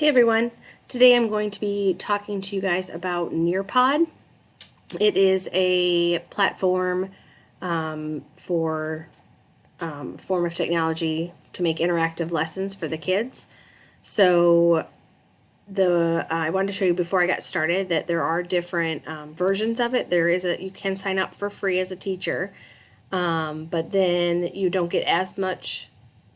Hey everyone, today I'm going to be talking to you guys about Nearpod. It is a platform for form of technology to make interactive lessons for the kids. So I wanted to show you before I got started that there are different versions of it. You can sign up for free as a teacher, but then you don't get as much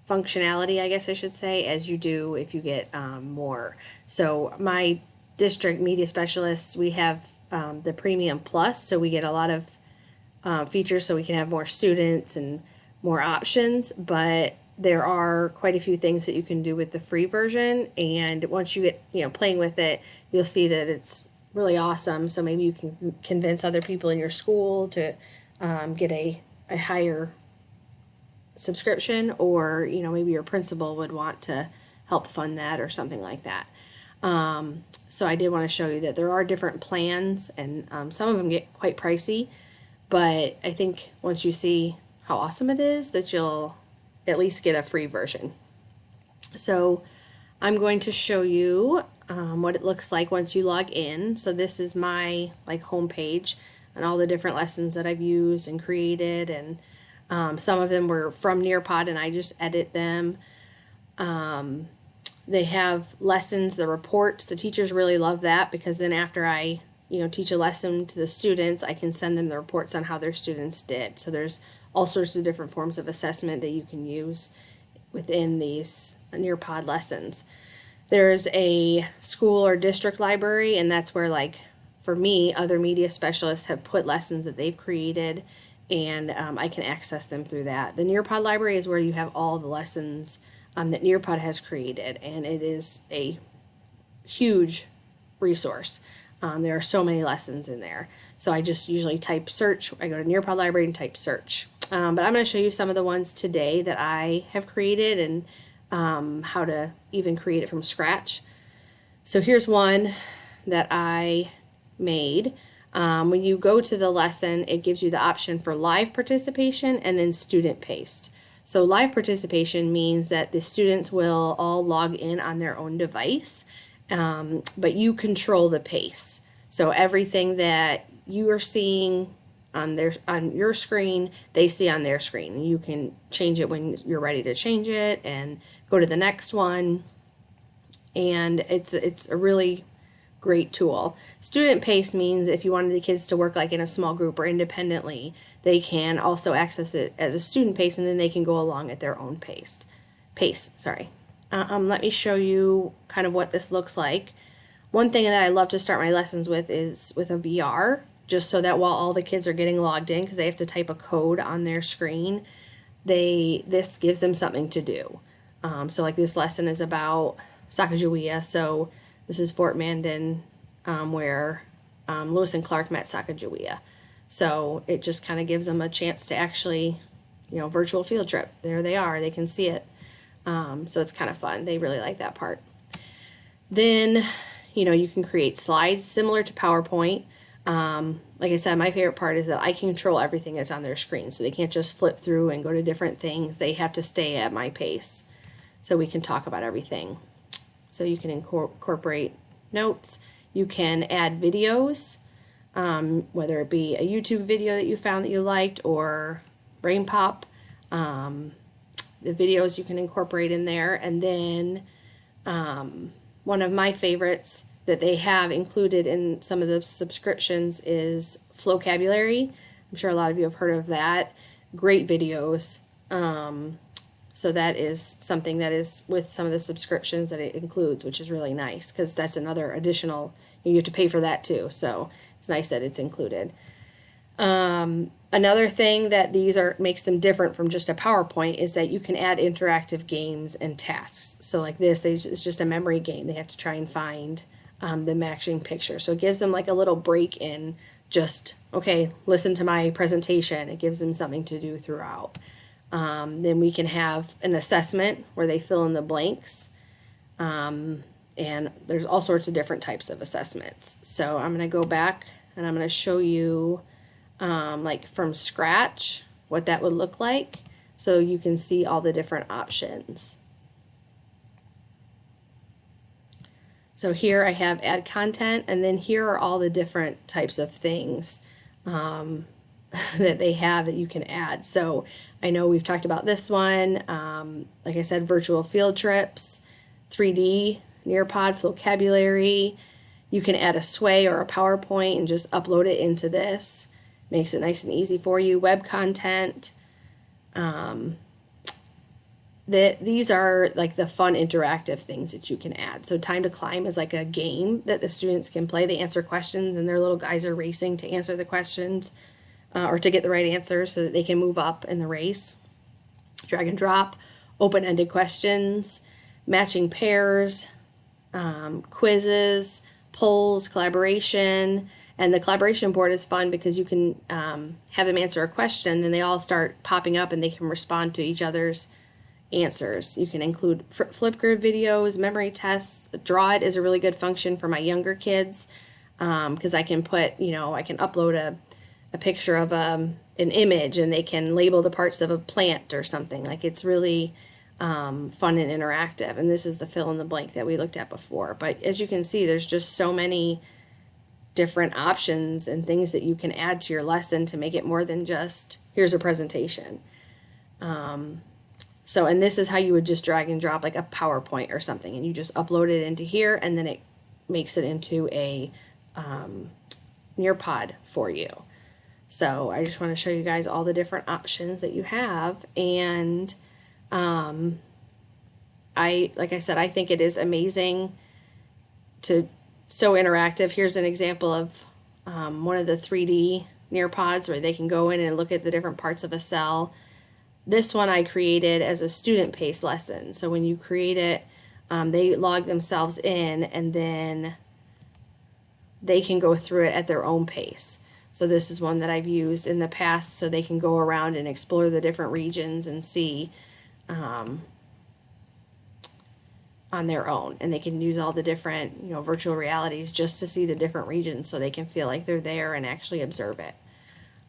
functionality, I guess I should say, as you do if you get more. So my district media specialists, we have the Premium Plus, so we get a lot of features so we can have more students and more options, but there are quite a few things that you can do with the free version, and once you get playing with it, you'll see that it's really awesome. So maybe you can convince other people in your school to get a higher subscription, or maybe your principal would want to help fund that or something like that. So I did want to show you that there are different plans, and some of them get quite pricey, but I think once you see how awesome it is, that you'll at least get a free version. So I'm going to show you what it looks like once you log in. So this is my home page and all the different lessons that I've used and created, and some of them were from Nearpod and I just edit them. They have lessons, the reports. The teachers really love that, because then after I teach a lesson to the students, I can send them the reports on how their students did. So there's all sorts of different forms of assessment that you can use within these Nearpod lessons. There's a school or district library, and that's where, for me, other media specialists have put lessons that they've created, and I can access them through that. The Nearpod Library is where you have all the lessons that Nearpod has created, and it is a huge resource. There are so many lessons in there. So I just usually type search. I go to Nearpod Library and type search. But I'm going to show you some of the ones today that I have created, and how to even create it from scratch. So here's one that I made. When you go to the lesson, it gives you the option for live participation and then student paced. So live participation means that the students will all log in on their own device, but you control the pace. So everything that you are seeing on your screen, they see on their screen. You can change it when you're ready to change it and go to the next one. And it's a really great tool. Student pace means if you wanted the kids to work in a small group or independently, they can also access it as a student pace, and then they can go along at their own pace. Let me show you kind of what this looks like. One thing that I love to start my lessons with is with a VR, just so that while all the kids are getting logged in, because they have to type a code on their screen, this gives them something to do. So this lesson is about Sacagawea, so this is Fort Mandan, where Lewis and Clark met Sacagawea. So it just kind of gives them a chance to actually, virtual field trip. There they are. They can see it. So it's kind of fun. They really like that part. Then, you can create slides similar to PowerPoint. Like I said, my favorite part is that I can control everything that's on their screen. So they can't just flip through and go to different things. They have to stay at my pace. So we can talk about everything. So you can incorporate notes. You can add videos, whether it be a YouTube video that you found that you liked, or Brain Pop. The videos you can incorporate in there. And then one of my favorites that they have included in some of the subscriptions is Flocabulary. I'm sure a lot of you have heard of that. Great videos. So that is something that is with some of the subscriptions that it includes, which is really nice, because that's another additional, you have to pay for that too. So it's nice that it's included. Another thing that makes them different from just a PowerPoint is that you can add interactive games and tasks. So it's just a memory game. They have to try and find the matching picture. So it gives them a little break in just, okay, listen to my presentation. It gives them something to do throughout. Then we can have an assessment where they fill in the blanks. And there's all sorts of different types of assessments. So I'm going to go back and I'm going to show you from scratch what that would look like, so you can see all the different options. So here I have add content, and then here are all the different types of things that they have that you can add. So I know we've talked about this one. Like I said, virtual field trips, 3D, Nearpod, Flocabulary. You can add a sway or a PowerPoint and just upload it into this. Makes it nice and easy for you. Web content. These are like the fun interactive things that you can add. So Time to Climb is like a game that the students can play. They answer questions and their little guys are racing to answer the questions or to get the right answers so that they can move up in the race. Drag and drop, open-ended questions, matching pairs, quizzes, polls, collaboration. And the collaboration board is fun because you can have them answer a question, then they all start popping up and they can respond to each other's answers. You can include Flipgrid videos, memory tests. Draw It is a really good function for my younger kids because I can put, I can upload a picture of an image and they can label the parts of a plant or something. Like it's really fun and interactive. And this is the fill in the blank that we looked at before. But as you can see, there's just so many different options and things that you can add to your lesson to make it more than just here's a presentation. And this is how you would just drag and drop like a PowerPoint or something, and you just upload it into here, and then it makes it into a Nearpod for you. So I just want to show you guys all the different options that you have, and like I said, I think it is amazing so interactive. Here's an example of one of the 3D Nearpods where they can go in and look at the different parts of a cell. This one I created as a student-paced lesson. So when you create it, they log themselves in and then they can go through it at their own pace. So this is one that I've used in the past so they can go around and explore the different regions and see on their own. And they can use all the different, virtual realities just to see the different regions so they can feel like they're there and actually observe it.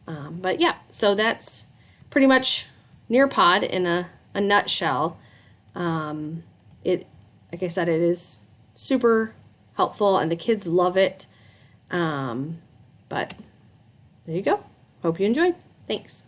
But yeah, so that's pretty much Nearpod in a nutshell. Like I said, it is super helpful and the kids love it. But there you go. Hope you enjoyed. Thanks.